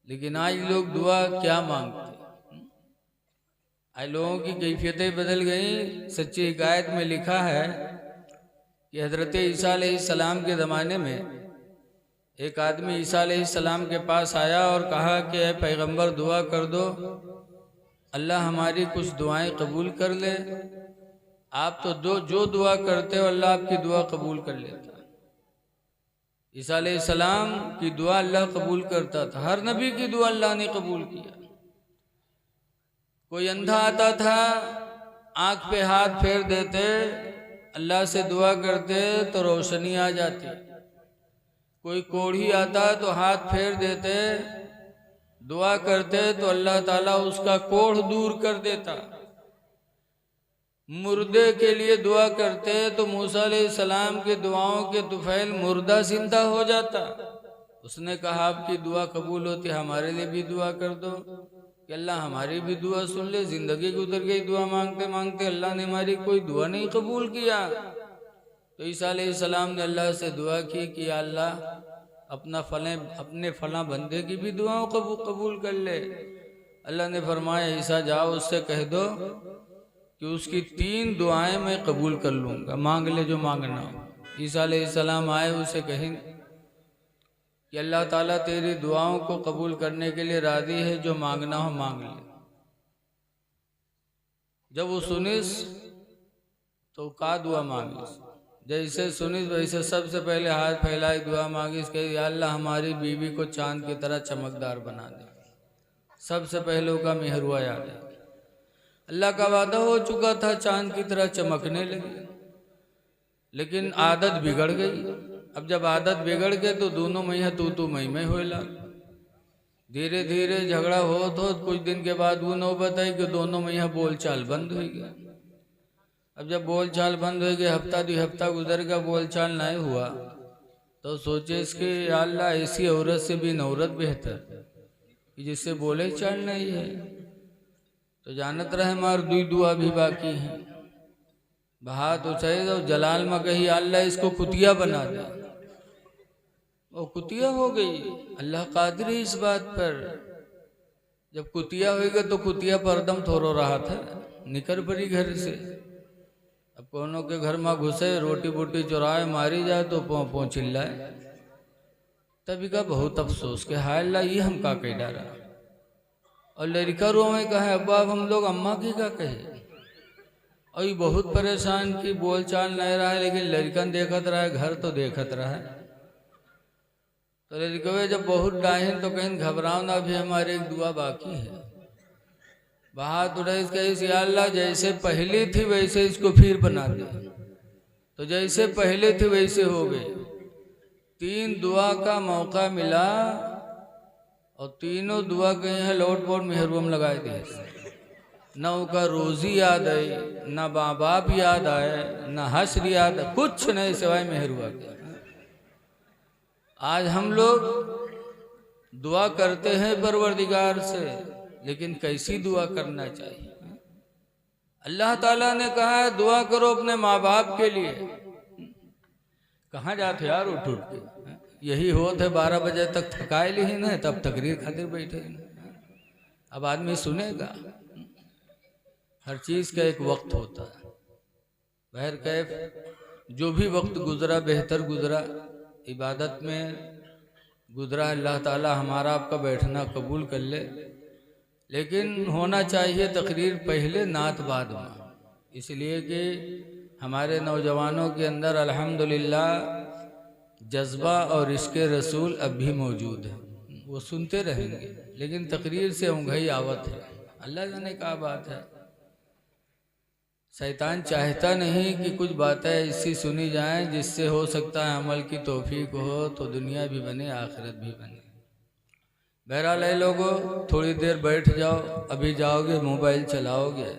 लेकिन आज लोग दुआ क्या मांगते, आज लोगों की कैफियतें बदल गई। सच्ची हिकायत में लिखा है कि हजरत ईसा अलैहिस्सलाम के ज़माने में एक आदमी ईसा अलैहिस्सलाम के पास आया और कहा कि ऐ पैगंबर दुआ कर दो, अल्लाह हमारी कुछ दुआएं कबूल कर ले। आप तो जो दुआ करते हो अल्लाह आपकी दुआ कबूल कर लेता। ईसा अलैहिस्सलाम की दुआ अल्लाह कबूल करता था, हर नबी की दुआ अल्लाह ने कबूल किया। कोई अंधा आता था, आंख पे हाथ फेर देते, अल्लाह से दुआ करते तो रोशनी आ जाती। कोई कोढ़ी आता तो हाथ फेर देते, दुआ करते तो अल्लाह ताला उसका कोढ़ दूर कर देता। मुर्दे के लिए दुआ करते तो मूसा अलैहिस्सलाम के दुआओं के तुफैल मुर्दा जिंदा हो जाता। उसने कहा आपकी दुआ कबूल होती, हमारे लिए भी दुआ कर दो कि अल्लाह हमारी भी दुआ सुन ले। जिंदगी गुजर गई दुआ मांगते मांगते, अल्लाह ने हमारी कोई दुआ नहीं कबूल किया। तो ईसा अलैहिस्सलाम ने अल्लाह से दुआ की कि अल्लाह अपने फला बंदे की भी दुआओं कबूल कर ले। अल्लाह ने फरमाया ईसा जाओ उससे कह दो कि उसकी 3 दुआएं मैं कबूल कर लूँगा, मांग ले जो मांगना हो। ईसा अलैहिस्सलाम आए, उसे कहें कि अल्लाह ताला तेरी दुआओं को कबूल करने के लिए राजी है, जो मांगना हो मांग ले। जब वो सुनिस तो का दुआ मांगिस, जैसे सुनिस वैसे सबसे पहले हाथ फैलाई दुआ मांगिस कि या अल्लाह हमारी बीवी को चांद की तरह चमकदार बना दे। सबसे पहले का मेहरुआ याद है, अल्लाह का वादा हो चुका था, चांद की तरह चमकने लगी। लेकिन आदत बिगड़ गई। अब जब आदत बिगड़ गई तो दोनों मैया तू मैं हो लग। धीरे धीरे झगड़ा हो तो कुछ दिन के बाद वो नौबत आई कि दोनों मैया बोलचाल बंद हो गया। अब जब बोलचाल बंद हो गई, हफ्ता 2 हफ्ता गुजर गया, बोलचाल नहीं हुआ, तो सोचे इसके अल्लाह ऐसी औरत से भी नौरत बेहतर कि जिससे बोले चाल नहीं है। तो जानत रहे मार दुआ भी बाकी है। बहा तो चाहिए तो जलाल में कही अल्लाह इसको कुतिया बना दे, वो कुतिया हो गई। अल्लाह कादिर है इस बात पर। जब कुतिया होगा तो कुतिया पर दम थोरो रहा था, निकल पड़ी घर से। अब कोनो के घर में घुसे, रोटी बोटी चुराए मारी जाए तो पो चिल्लाए। तभी का बहुत अफसोस के हाय अल्लाह ये हम का कह डारा। और लड़का रो में कहे अब्बा अब हम लोग अम्मा की का कहे। और ये बहुत परेशान की, बोल चाल नहीं रहा है, लेकिन लड़कन देखत रहा है, घर तो देखत रहा है। तो लड़के जब बहुत डाहें तो कहीं घबराओ ना, अभी हमारे एक दुआ बाकी है। बात उड़े कही अल्लाह जैसे पहले थी वैसे इसको फिर बना दे। तो जैसे पहले थे वैसे हो गए। 3 दुआ का मौका मिला और तीनों दुआ गए हैं लौट पोट मेहरबम लगाए दे। न उनका रोजी याद आए, न माँ बाप याद आए, न हश्र याद, कुछ नहीं सिवाय मेहरुआ के। आज हम लोग दुआ करते हैं परवरदिगार से, लेकिन कैसी दुआ करना चाहिए। अल्लाह ताला ने कहा है दुआ करो अपने माँ बाप के लिए। कहाँ जाते यार उठ उठ के, यही होते 12 बजे तक थकाए ली न, तब तकरीर खातिर बैठे। अब आदमी सुनेगा। हर चीज़ का एक वक्त होता है। बहर कैफ जो भी वक्त गुजरा बेहतर गुजरा, इबादत में गुजरा। अल्लाह ताला हमारा आपका बैठना कबूल कर ले। लेकिन होना चाहिए तकरीर पहले नात बाद में, इसलिए कि हमारे नौजवानों के अंदर अल्हम्दुलिल्लाह जज्बा और इश्क़ रसूल अब भी मौजूद है। वो सुनते रहेंगे, लेकिन तकरीर से ऊँघई आवत है। अल्लाह जाने क्या बात है। शैतान चाहता नहीं कि कुछ बातें ऐसी सुनी जाएं जिससे हो सकता है अमल की तौफीक हो तो दुनिया भी बने आखिरत भी बने। बहरहाल है लोगों, थोड़ी देर बैठ जाओ, अभी जाओगे मोबाइल चलाओगे।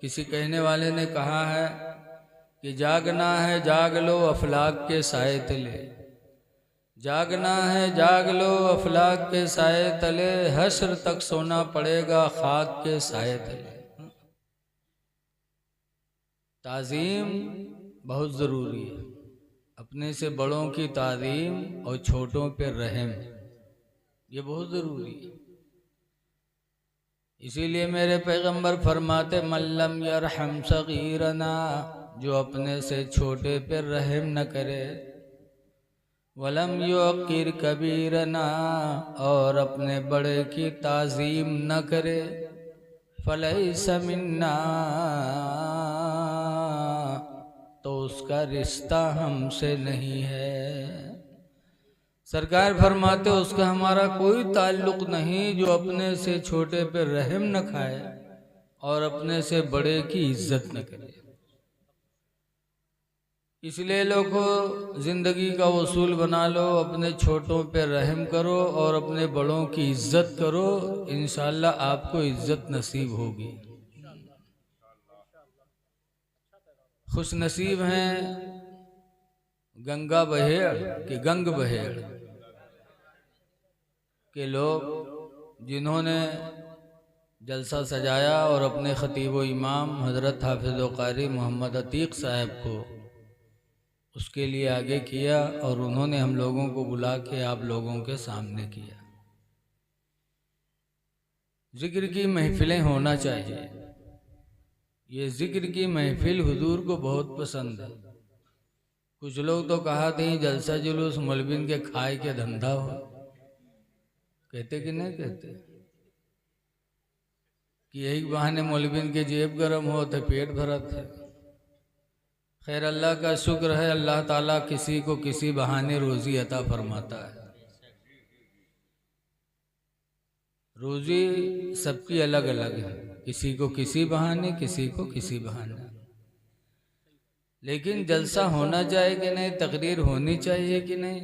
किसी कहने वाले ने कहा है कि जागना है जाग लो अफलाक के साए तले, जागना है जाग लो अफलाक के साए तले, हश्र तक सोना पड़ेगा खाक के साए तले। ताज़ीम बहुत ज़रूरी है। अपने से बड़ों की ताज़ीम और छोटों पे रहम, ये बहुत ज़रूरी है। इसीलिए मेरे पैगंबर फरमाते मल्लम यरहम सगीरना, जो अपने से छोटे पर रहम न करे, वलम युक़िर कबीरना, और अपने बड़े की ताज़ीम न करे, फलैसा मिन्ना, तो उसका रिश्ता हमसे नहीं है। सरकार फरमाते उसका हमारा कोई ताल्लुक नहीं जो अपने से छोटे पे रहम न खाए और अपने से बड़े की इज्जत न करे। इसलिए लोगों, जिंदगी का उसूल बना लो, अपने छोटों पे रहम करो और अपने बड़ों की इज्जत करो, इंशाअल्लाह आपको इज्जत नसीब होगी। खुश नसीब हैं गंगा बहेड़ के गंग बहेड़ के लोग जिन्होंने जलसा सजाया और अपने खतीब व इमाम हज़रत हाफिज़ व क़ारी मोहम्मद अतीक़ साहब को उसके लिए आगे किया और उन्होंने हम लोगों को बुला के आप लोगों के सामने किया। ज़िक्र की महफ़िलें होना चाहिए। ये ज़िक्र की महफ़िल हुजूर को बहुत पसंद है। कुछ लोग तो कहा थे जलसा जुलूस मौलविन के खाए के धंधा हो, कहते कि नहीं कहते कि यही बहाने मौलविन के जेब गरम हो तो पेट भरत है। खैर, अल्लाह का शुक्र है, अल्लाह ताला किसी को किसी बहाने रोज़ी अता फरमाता है। रोज़ी सबकी अलग अलग है, किसी को किसी बहाने, किसी को किसी बहाने। लेकिन जलसा होना चाहिए कि नहीं, तकरीर होनी चाहिए कि नहीं।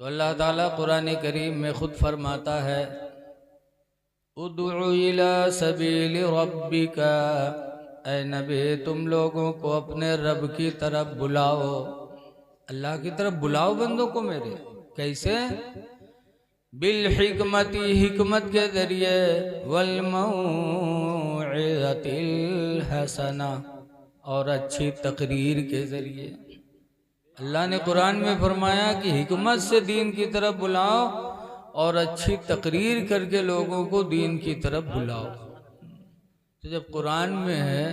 तो अल्लाह ताला कुरान करीम में खुद फरमाता है उदउ इला सबील रब्बिका, ऐ नबी तुम लोगों को अपने रब की तरफ बुलाओ, अल्लाह की तरफ बुलाओ बंदों को मेरे। कैसे? बिल हिकमती, हिकमत के जरिए, वल मौइज़तिल हसना, और अच्छी तकरीर के जरिए। अल्लाह ने कुरान में फरमाया कि हिकमत से दीन की तरफ बुलाओ और अच्छी तकरीर करके लोगों को दीन की तरफ बुलाओ। तो जब कुरान में है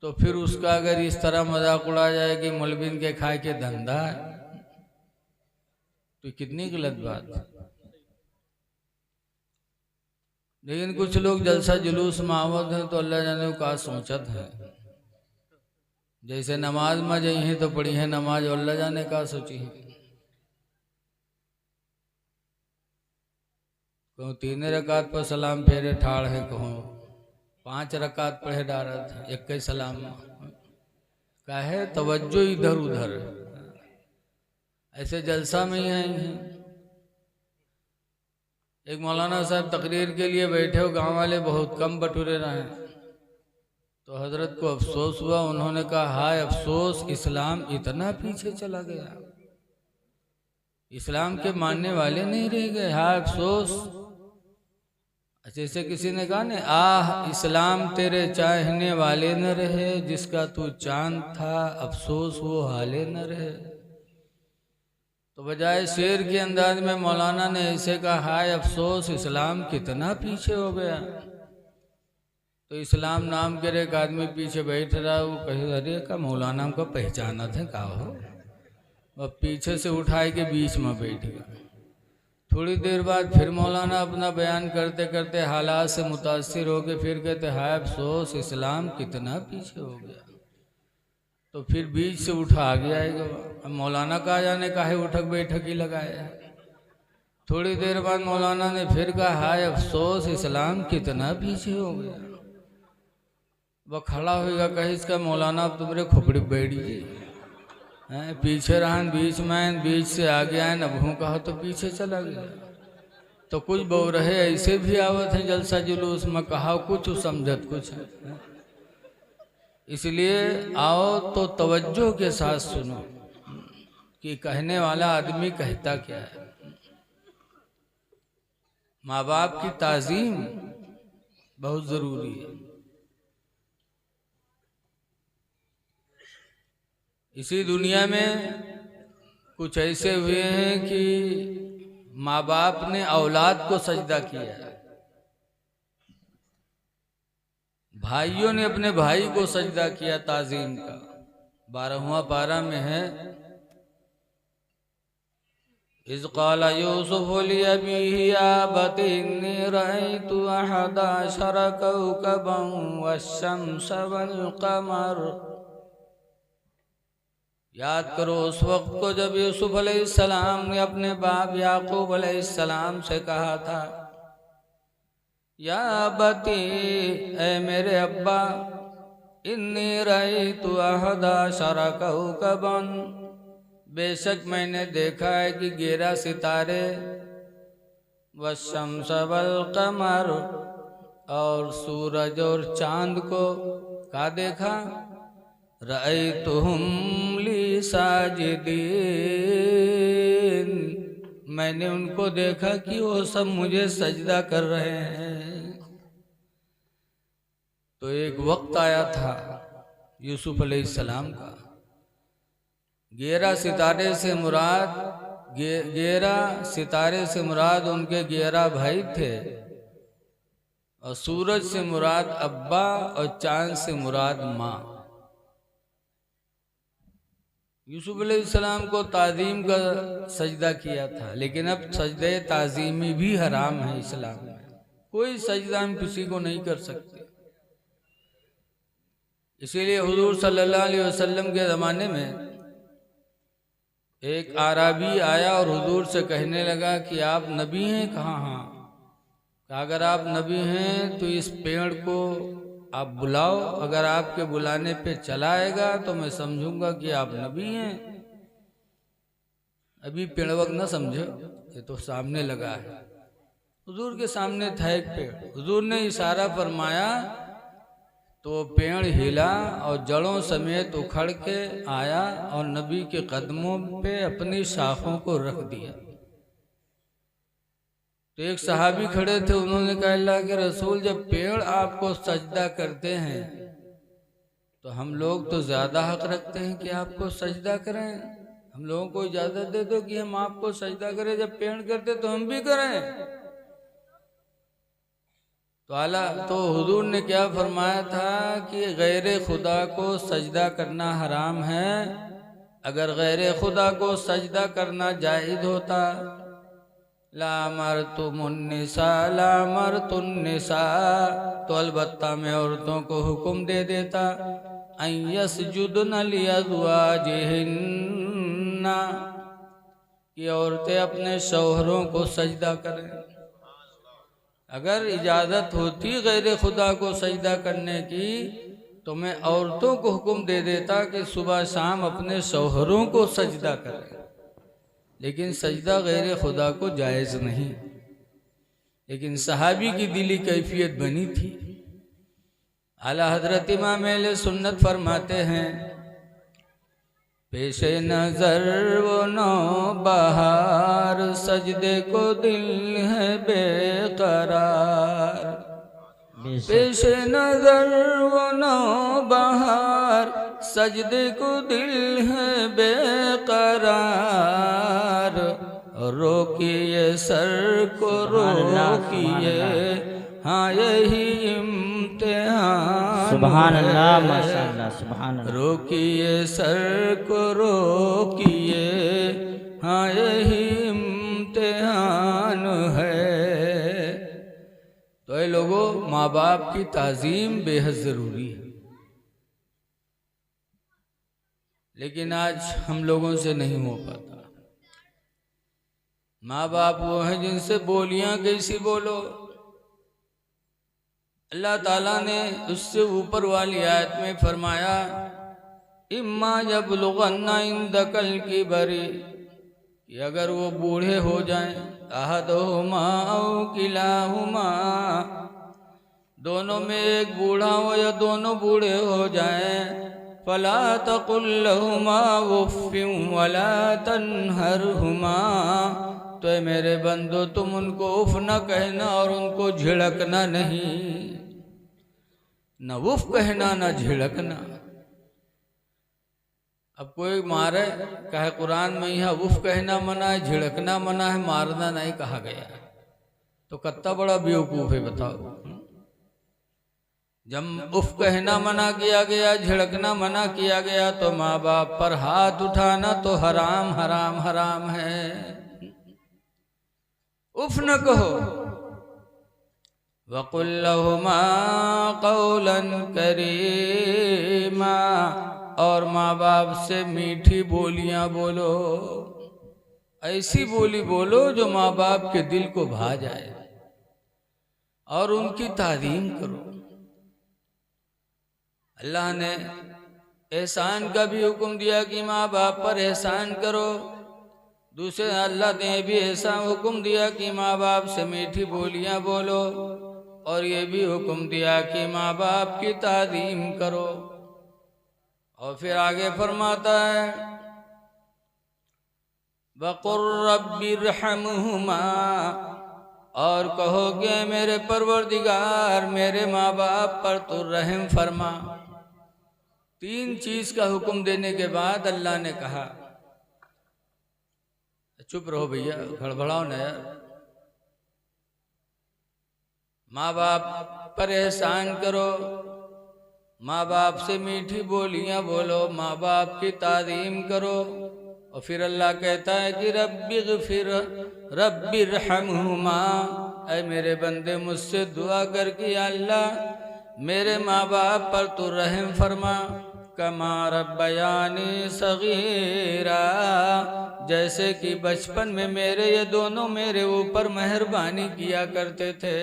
तो फिर उसका अगर इस तरह मजाक उड़ा जाए कि मौलविन के खाए के धंधा है, तो कितनी गलत बात है। लेकिन कुछ लोग जलसा जुलूस मावत है तो अल्लाह जाने का सोचत है। जैसे नमाज में जई है तो पढ़ी है नमाज, अल्लाह जाने का सोची है। कहूँ 3 रकात पर सलाम फेरे ठाड़ है, कहूँ 5 रकात पढ़े डारत है, एक ही सलाम का है तवज्जो इधर उधर। ऐसे जलसा में ही आई हैं। एक मौलाना साहब तकरीर के लिए बैठे हो, गांव वाले बहुत कम बटुरे रहे, तो हजरत को अफसोस हुआ। उन्होंने कहा हाय अफसोस, इस्लाम इतना पीछे चला गया, इस्लाम के मानने वाले नहीं रह गए, हाय अफसोस। जैसे किसी ने कहा ना, आह इस्लाम तेरे चाहने वाले न रहे, जिसका तू चांद था अफसोस वो हाले न रहे। तो बजाय शेर के अंदाज में मौलाना ने ऐसे कहा हाय अफसोस, इस्लाम कितना पीछे हो गया। तो इस्लाम नाम के एक आदमी पीछे बैठ रहा, वो कहे अरे का मौलाना को पहचाना थे का हो, वह पीछे से उठाए के बीच में बैठ गया। थोड़ी देर बाद फिर मौलाना अपना बयान करते करते हालात से मुतासिर हो गए, फिर कहते हाय अफसोस, इस्लाम कितना पीछे हो गया। तो फिर बीच से उठा गया। अब मौलाना का जाने काहे उठक बैठक ही लगाया। थोड़ी देर बाद मौलाना ने फिर कहा हाय अफसोस, इस्लाम कितना पीछे हो गया। वह खड़ा होगा, कहे इसका मौलाना अब तुम्हारे खोपड़ी बैठ गई है, पीछे रहा बीच में, बीच से आगे आए नभू कहा तो पीछे चला गया। तो कुछ बहु रहे ऐसे भी आवत हैं जलसा जुलूस में, कहा कुछ समझत कुछ है। इसलिए आओ तो तवज्जो के साथ सुनो कि कहने वाला आदमी कहता क्या है। माँ बाप की ताज़ीम बहुत ज़रूरी है। इसी दुनिया में कुछ ऐसे हुए हैं कि माँ बाप ने औलाद को सजदा किया, भाइयों ने अपने भाई को सजदा किया ताजीम का। 12वां पारा में है, इज़ क़ाला यूसुफ़ लिअबीही या अबती इन्नी रअयतु अहद अशर कौकबन वश्शम्स वल्क़मर। याद करो उस वक्त को जब यूसुफ अलैहिस्सलाम ने अपने बाप याकूब अलैहिस्सलाम से कहा था, या अबती, ऐ मेरे अब्बा, इन्नी रअयतु अहद अशर कौकबन, बेशक मैंने देखा है कि 11 सितारे, वश्शम्स वल्क़मर, और सूरज और चांद को का देखा, रअयतुहुम ली साजिदीन, मैंने उनको देखा कि वो सब मुझे सजदा कर रहे हैं। तो एक वक्त आया था यूसुफ अलैहिस्सलाम का, 11 सितारे से मुराद 11 सितारे से मुराद उनके 11 भाई थे, और सूरज से मुराद अब्बा और चांद से मुराद माँ। यूसुफ अलैहिस्सलाम को ताज़ीम का सजदा किया था, लेकिन अब सजदे ताज़ीमी भी हराम है इस्लाम में। कोई सजदा हम किसी को नहीं कर सकते। इसीलिए हुजूर सल्लल्लाहु अलैहि वसल्लम के ज़माने में एक आराबी आया और हुजूर से कहने लगा कि आप नबी हैं? कहा हाँ। अगर आप नबी हैं तो इस पेड़ को आप बुलाओ, अगर आपके बुलाने पे चला आएगा तो मैं समझूंगा कि आप नबी हैं। अभी पेड़वक न समझो, ये तो सामने लगा है। हुजूर के सामने था एक पेड़, हुजूर ने इशारा फरमाया तो पेड़ हिला और जड़ों समेत उखड़ के आया और नबी के कदमों पे अपनी शाखों को रख दिया। तो एक सहाबी खड़े थे, उन्होंने कहा अल्लाह के रसूल, जब पेड़ आपको सजदा करते हैं तो हम लोग तो ज्यादा हक रखते हैं कि आपको सजदा करें। हम लोगों को इजाजत दे दो कि हम आपको सजदा करें, जब पेड़ करते तो हम भी करें। तो हुजूर ने क्या फरमाया था कि गैर खुदा को सजदा करना हराम है। अगर गैर खुदा को सजदा करना जायज़ होता, लामरतुमुन्निसा लामरतुन्निसा, तो अलबत्ता मैं औरतों को हुक्म दे देता, अयस्जुदन लिअज़वाजिहिन्ना, कि औरतें अपने शौहरों को सजदा करें। अगर इजाज़त होती गैर खुदा को सजदा करने की तो मैं औरतों को हुक्म दे देता कि सुबह शाम अपने शौहरों को सजदा करें, लेकिन सजदा गैर खुदा को जायज़ नहीं। लेकिन सहाबी की दिली कैफियत बनी थी। आला हजरत इमाम अहले सुन्नत फरमाते हैं, पेशे नजर वो नौ बहार, सजदे को दिल है बेकरार। पेशे नजर वो नौ बहार, सजदे को दिल है बेकरार। रोकिए सर को रोकिए, हाँ यही इम्तिहान। सुभान अल्लाह, माशाअल्लाह, सुभान अल्लाह। रोकिए सर को रोकिए, हाँ यही इम्तिहान है। तो ये लोगों, माँ बाप की ताज़ीम बेहद ज़रूरी है, लेकिन आज हम लोगों से नहीं हो पाता। माँ बाप वो हैं जिनसे बोलियां कैसी बोलो। अल्लाह ताला ने उससे ऊपर वाली आयत में फरमाया, इम्मा यबलुगन्ना इंदकल किबरी, कि अगर वो बूढ़े हो जाएं, अहदुहुमा औ किलाहुमा, दोनों में एक बूढ़ा हो या दोनों बूढ़े हो जाएं, फला तकुल लहुमा उफ़्फ़िन वला तन्हरहुमा, तो मेरे बंदो तुम उनको उफ न कहना और उनको झिड़कना नहीं। न उफ कहना न झिड़कना। अब कोई मारे, कहे कुरान में यहाँ उफ कहना मना है, झिड़कना मना है, मारना नहीं कहा गया है, तो कितना बड़ा बेवकूफ है बताओ। जब उफ कहना मना किया गया, झिड़कना मना किया गया, तो माँ बाप पर हाथ उठाना तो हराम हराम हराम है। उफ न कहो। वक़ुल लहुमा क़ौलन करीमा, और माँ बाप से मीठी बोलियां बोलो, ऐसी बोली बोलो जो माँ बाप के दिल को भा जाए, और उनकी तारीम करो। अल्लाह ने एहसान का भी हुक्म दिया कि माँ बाप पर एहसान करो। दूसरे अल्लाह ने भी ऐसा हुक्म दिया कि माँ बाप से मीठी बोलियां बोलो, और ये भी हुक्म दिया कि माँ बाप की तारीम करो। और फिर आगे फरमाता है वक़ुर रब्बिरहमुहुमा, और कहोगे मेरे परवरदिगार मेरे माँ बाप पर तू रहम फरमा। 3 चीज का हुक्म देने के बाद अल्लाह ने कहा, चुप रहो भैया, गड़बड़ाओ न यार। माँ बाप पर एहसान करो, माँ बाप से मीठी बोलियां बोलो, माँ बाप की तारीम करो। और फिर अल्लाह कहता है कि रब्बिरहमुहुमा, ऐ मेरे बंदे मुझसे दुआ कर कि अल्लाह मेरे माँ बाप पर तू रहम फरमा। कमा रब्बयानी सगीरा, जैसे कि बचपन में ये दोनों मेरे ऊपर मेहरबानी किया करते थे।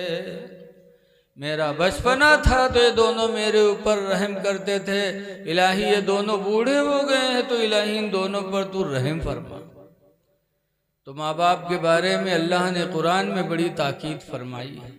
मेरा बचपना था तो ये दोनों मेरे ऊपर रहम करते थे। इलाही ये दोनों बूढ़े हो गए हैं तो इलाही इन दोनों पर तू रहम फरमा। तो माँ बाप के बारे में अल्लाह ने कुरान में बड़ी ताकीद फरमाई है।